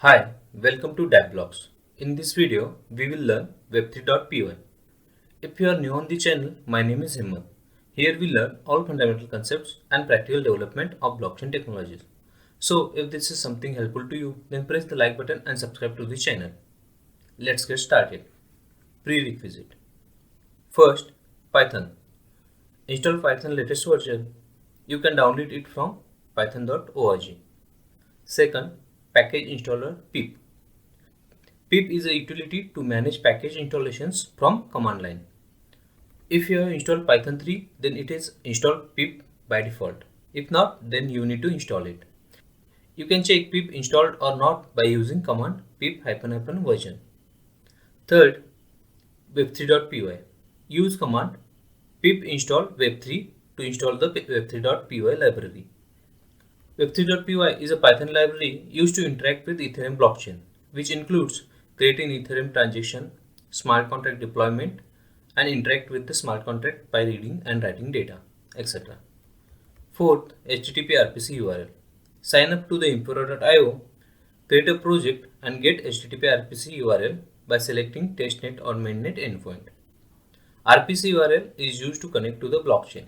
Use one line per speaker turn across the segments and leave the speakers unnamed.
Hi, welcome to DappBlocks. In this video, we will learn web3.py. If you are new on the channel, my name is Himmat. Here we learn all fundamental concepts and practical development of blockchain technologies. So if this is something helpful to you, then press the like button and subscribe to the channel. Let's get started. Prerequisite. First, Python. Install Python latest version. You can download it from python.org. Second, package installer pip. Pip is a utility to manage package installations from command line. If you have installed Python 3, then it is installed pip by default. If not, then you need to install it. You can check pip installed or not by using command pip ---- version. Third, web3.py. Use command pip install web3 to install the web3.py library. Web3.py is a Python library used to interact with Ethereum blockchain, which includes creating Ethereum transaction, smart contract deployment, and interact with the smart contract by reading and writing data, etc. Fourth, HTTP RPC URL. Sign up to the Impero.io, create a project, and get HTTP RPC URL by selecting testnet or mainnet endpoint. RPC URL is used to connect to the blockchain.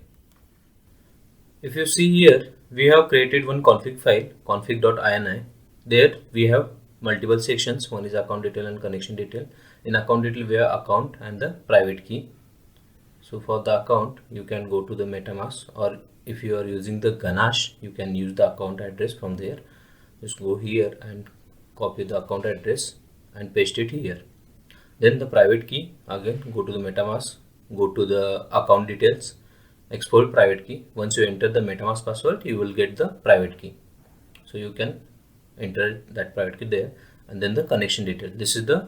If you see here, we have created one config file, config.ini. There we have multiple sections. One is account detail and connection detail. In account detail, we have account and the private key. So for the account, you can go to the MetaMask, or if you are using the Ganache, you can use the account address from there. Just go here and copy the account address and paste it here. Then the private key, again go to the MetaMask, go to the account details, export private key. Once you enter the MetaMask password, you will get the private key. So you can enter that private key there, and then the connection detail. This is the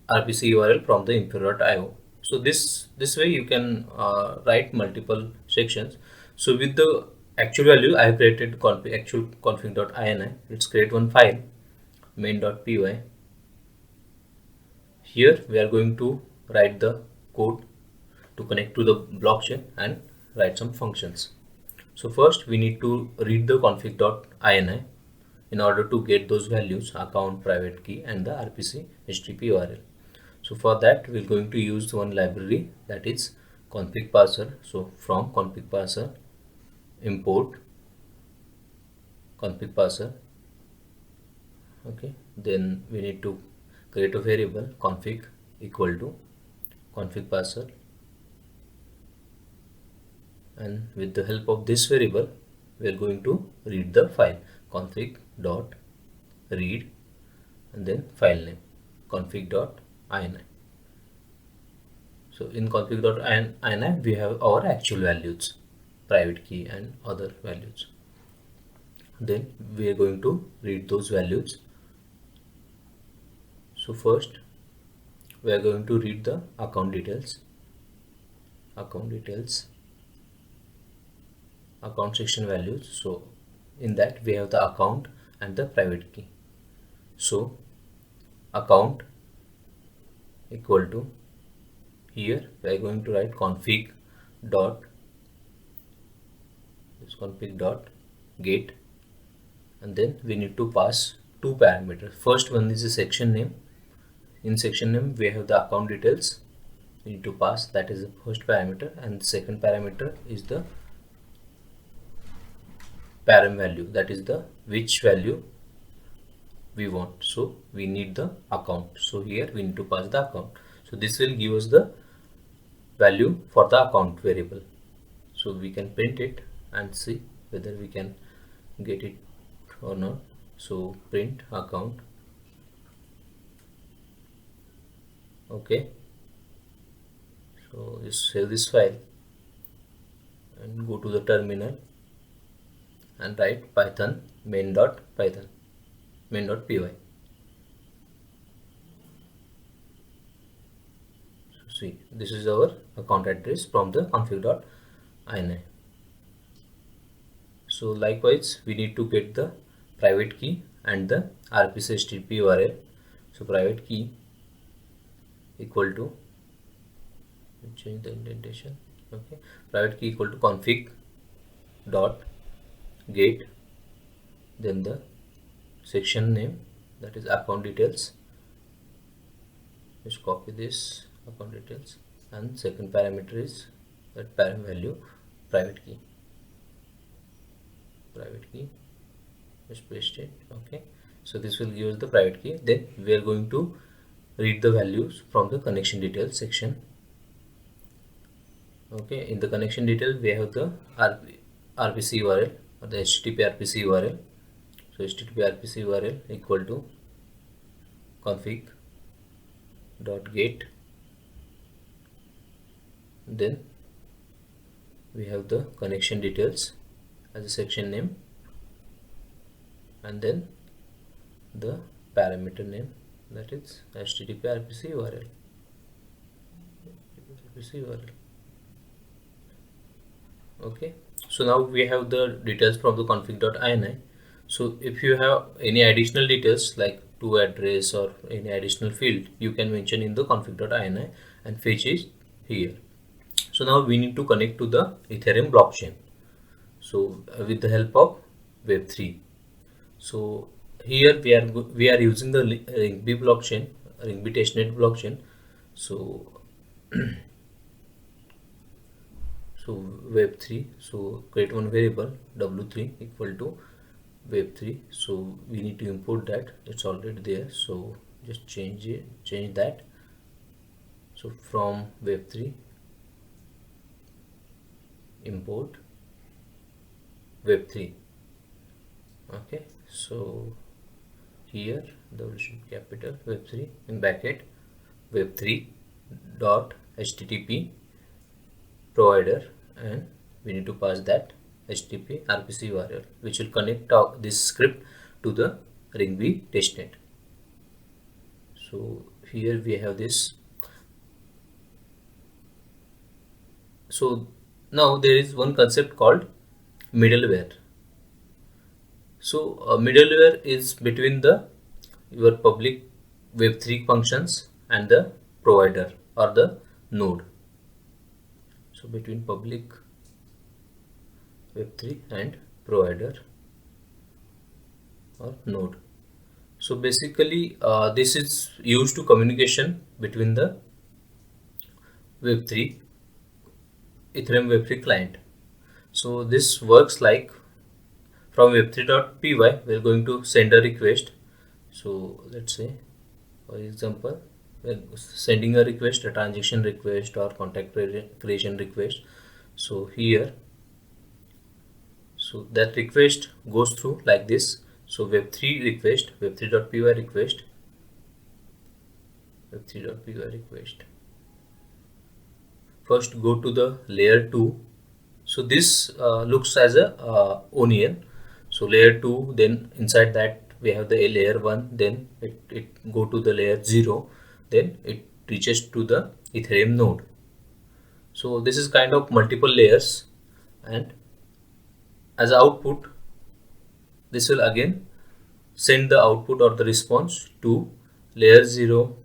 RPC URL from the Impero.io. So this way you can write multiple sections. So with the actual value, I have created actual config.ini. Let's create one file, main.py. Here we are going to write the code to connect to the blockchain and write some functions. So first we need to read the config.ini in order to get those values, account, private key, and the RPC HTTP URL. So for that we are going to use one library, that is config parser. So from config parser, import config parser. Okay, then we need to create a variable config equal to config parser, and with the help of this variable we are going to read the file config.read and then file name config.ini. So in config.ini we have our actual values, private key and other values. Then we are going to read those values. So first we are going to read the account details, account section values. So in that we have the account and the private key. So account equal to, here we are going to write config dot get, and then we need to pass two parameters. First one is the section name. In section name we have the account details, we need to pass, that is the first parameter, and the second parameter is the param value, that is the which value we want. So we need the account, so here we need to pass the account. So this will give us the value for the account variable. So we can print it and see whether we can get it or not. So print account. Okay, so just save this file and go to the terminal and write python main.py. So see, this is our account address from the config.ini. So likewise we need to get the private key and the RPC HTTP URL. So private key equal to, change the indentation. Okay, private key equal to config dot get, then the section name that is account details. Just copy this account details, and second parameter is that param value private key. Just paste it. Okay, so this will give us the private key. Then we are going to read the values from the connection details section. Okay, in the connection detail we have the RPC URL or the HTTP RPC URL. So HTTP RPC URL equal to config.get. Then we have the connection details as a section name, and then the parameter name, that is HTTP RPC URL. Okay, so now we have the details from the config.ini. So if you have any additional details like to address or any additional field, you can mention in the config.ini and fetch it here. So now we need to connect to the Ethereum blockchain. So with the help of web3. So here we are using the Ringb blockchain, Ringb testnet blockchain. So web3, so create one variable w3 equal to web3. So we need to import that, it's already there, so just change that. So from web3 import web3. Okay, so here w should be capital web3 in bracket web3 dot http provider, and we need to pass that HTTP RPC URL, which will connect this script to the Ringb testnet. So here we have this. So now there is one concept called middleware. So middleware is between your public web3 functions and the provider or the node. So between public web3 and provider or node. So basically this is used to communication between the web3 Ethereum web3 client. So this works like from web3.py we are going to send a request. So let's say for example we're sending a request, a transaction request or contact creation request. So here, so that request goes through like this. So web3 request, web3.py request, web3.py request. First go to the layer 2. So this looks as a onion. So layer 2, then inside that we have the layer 1, then it go to the layer 0, then it reaches to the Ethereum node. So this is kind of multiple layers, and as output this will again send the output or the response to layer 0,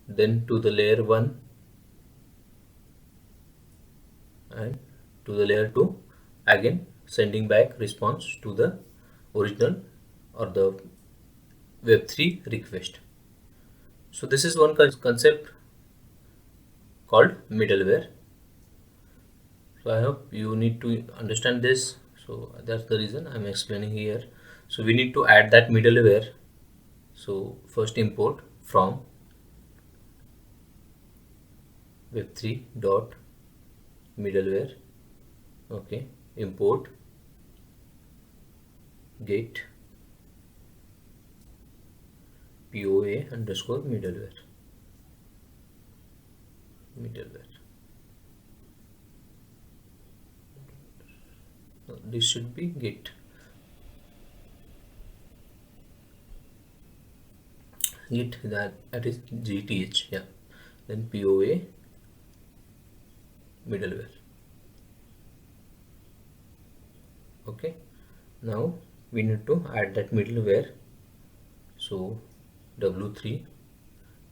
then to the layer 1 and to the layer 2, again sending back response to the original or the web3 request. So this is one concept called middleware. So I hope you need to understand this. So that's the reason I'm explaining here. So we need to add that middleware. So first import from web3 dot middleware. Okay, import get POA underscore middleware. This should be get that is GTH, yeah, then POA middleware. Okay, now we need to add that middleware. So w3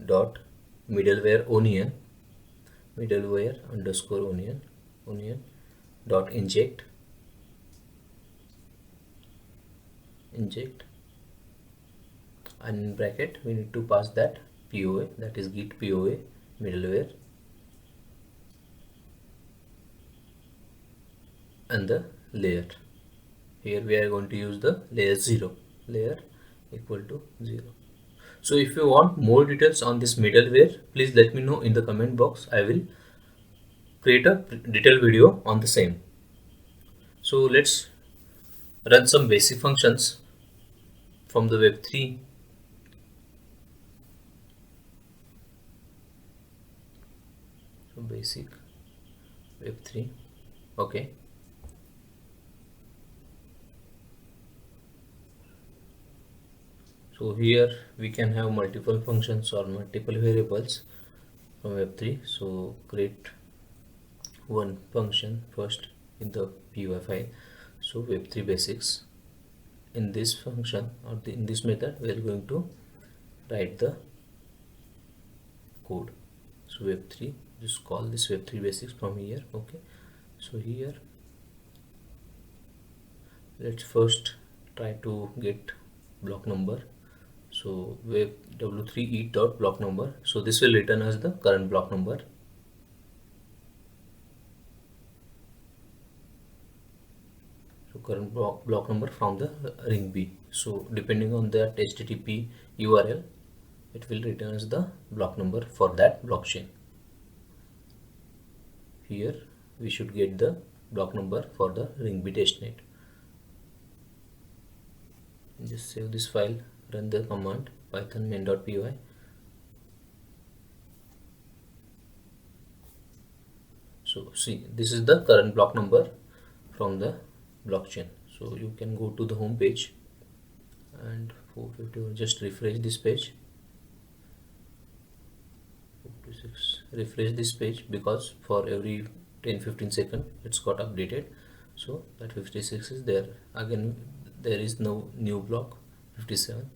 dot middleware underscore onion. onion dot inject, and in bracket we need to pass that POA, that is git POA middleware, and the layer. Here we are going to use the layer 0, layer equal to 0. So if you want more details on this middleware, please let me know in the comment box. I will create a detailed video on the same. So let's run some basic functions from the web3. So basic web3, okay. So here we can have multiple functions or multiple variables from web3. So create one function first in the py file. So web3 basics. In this function or in this method we are going to write the code. So web3, just call this web3 basics from here, okay. So here let's first try to get block number. So web w3 dot block number, so this will return as the current block number. So current block number from the ring B. So depending on that HTTP URL, it will return as the block number for that blockchain. Here we should get the block number for the ring B testnet. Just save this file, run the command python main.py. So see, this is the current block number from the blockchain. So you can go to the home page and 450, just refresh this page. 56, refresh this page because for every 10-15 seconds it's got updated. So that 56 is there. Again there is no new block 57.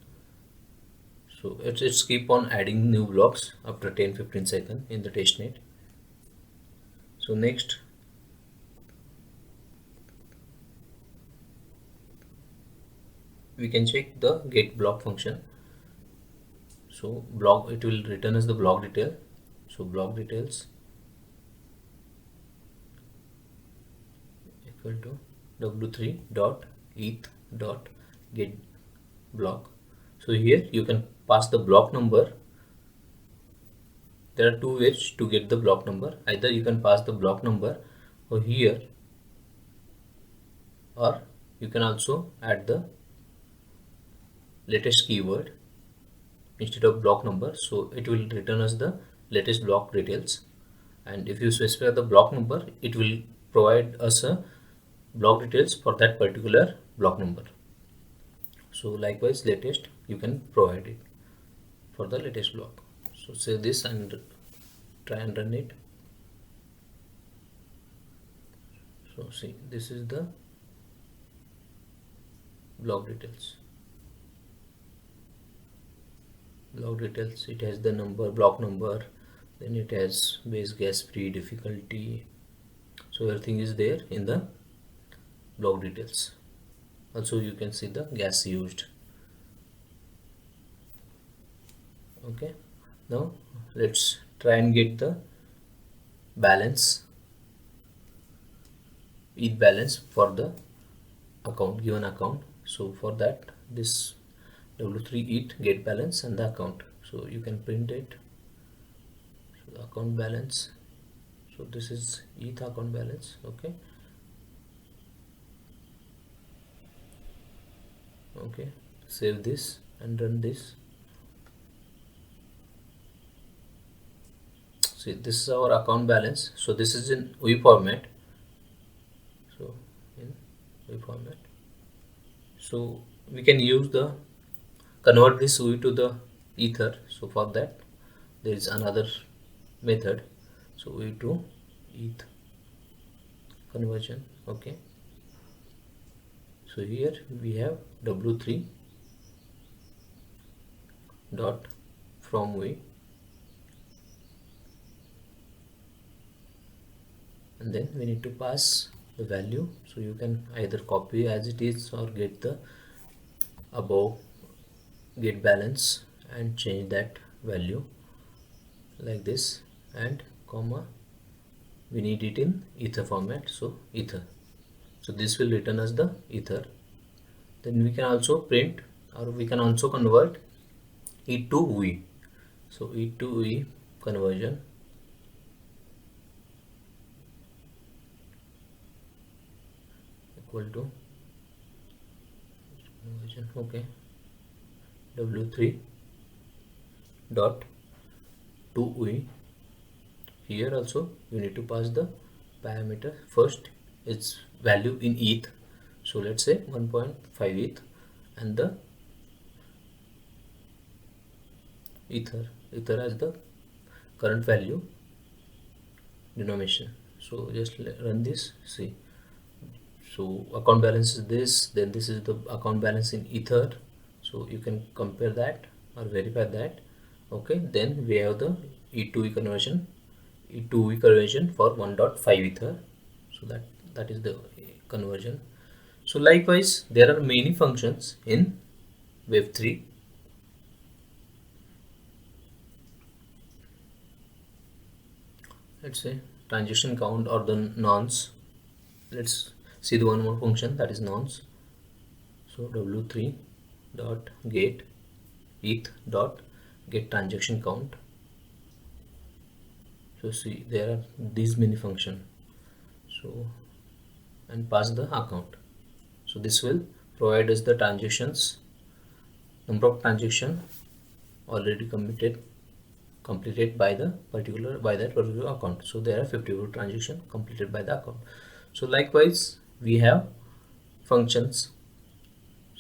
So it's keep on adding new blocks after 10-15 seconds in the testnet. So next we can check the get block function. So block, it will return as the block detail. So block details equal to w3 dot eth dot get block. So here you can pass the block number. There are two ways to get the block number. Either you can pass the block number or here, or you can also add the latest keyword instead of block number. So it will return us the latest block details, and if you specify the block number, it will provide us a block details for that particular block number. So likewise latest you can provide it for the latest block. So save this and try and run it. So see, this is the block details. Block details, it has the number, block number, then it has base gas free difficulty. So everything is there in the block details. Also you can see the gas used. Okay, now let's try and get the balance, ETH balance for the account, given account. So for that, this w3 ETH get balance and the account. So you can print it. So the account balance. So this is ETH account balance. Okay. Okay. Save this and run this. See, this is our account balance. So this is in UI format. So in UI format. So we can use the convert this UI to the ether. So for that there is another method. So UI to ETH conversion. Okay. So here we have w3 dot from UI and then we need to pass the value. So you can either copy as it is or get the above get balance and change that value like this, and comma, we need it in ether format, so ether. So this will return as the ether. Then we can also print, or we can also convert it to V. So E to E conversion equal to conversion, okay, W3 dot to E. Here also you need to pass the parameter. First its value in ETH, so let's say 1.5 ETH, and the ether as the current value denomination. So just run this, see. So account balance is this, then this is the account balance in ether, so you can compare that or verify that. Okay, then we have the E2E conversion for 1.5 ether, so that is the conversion. So likewise there are many functions in web3. Let's say transaction count or the nonce. Let's see the one more function, that is nonce. So w3 dot get eth dot get transaction count. So see, there are these many functions, so, and pass the account. So this will provide us the transactions, number of transaction already completed by that particular account. So there are 54 transactions completed by the account. So likewise we have functions.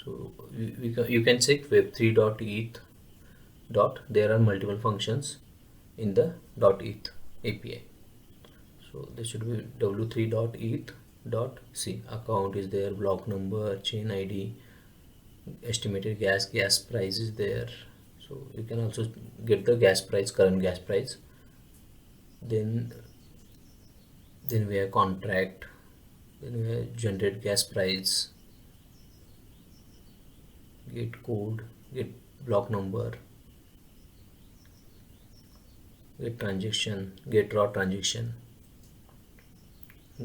So you can check web3.eth dot, there are multiple functions in the .eth API. So this should be w3.eth dot c, account is there, block number, chain ID, estimated gas price is there. So you can also get the gas price, current gas price. Then we have contract, then we have generate gas price, get code, get block number, get transaction, get raw transaction,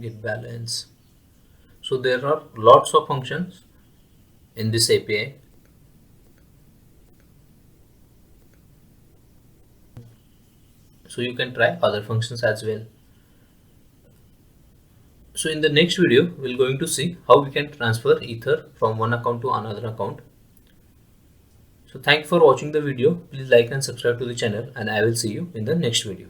get balance. So there are lots of functions in this API. So you can try other functions as well. So in the next video we're going to see how we can transfer ether from one account to another account. So thank you for watching the video. Please like and subscribe to the channel, and I will see you in the next video.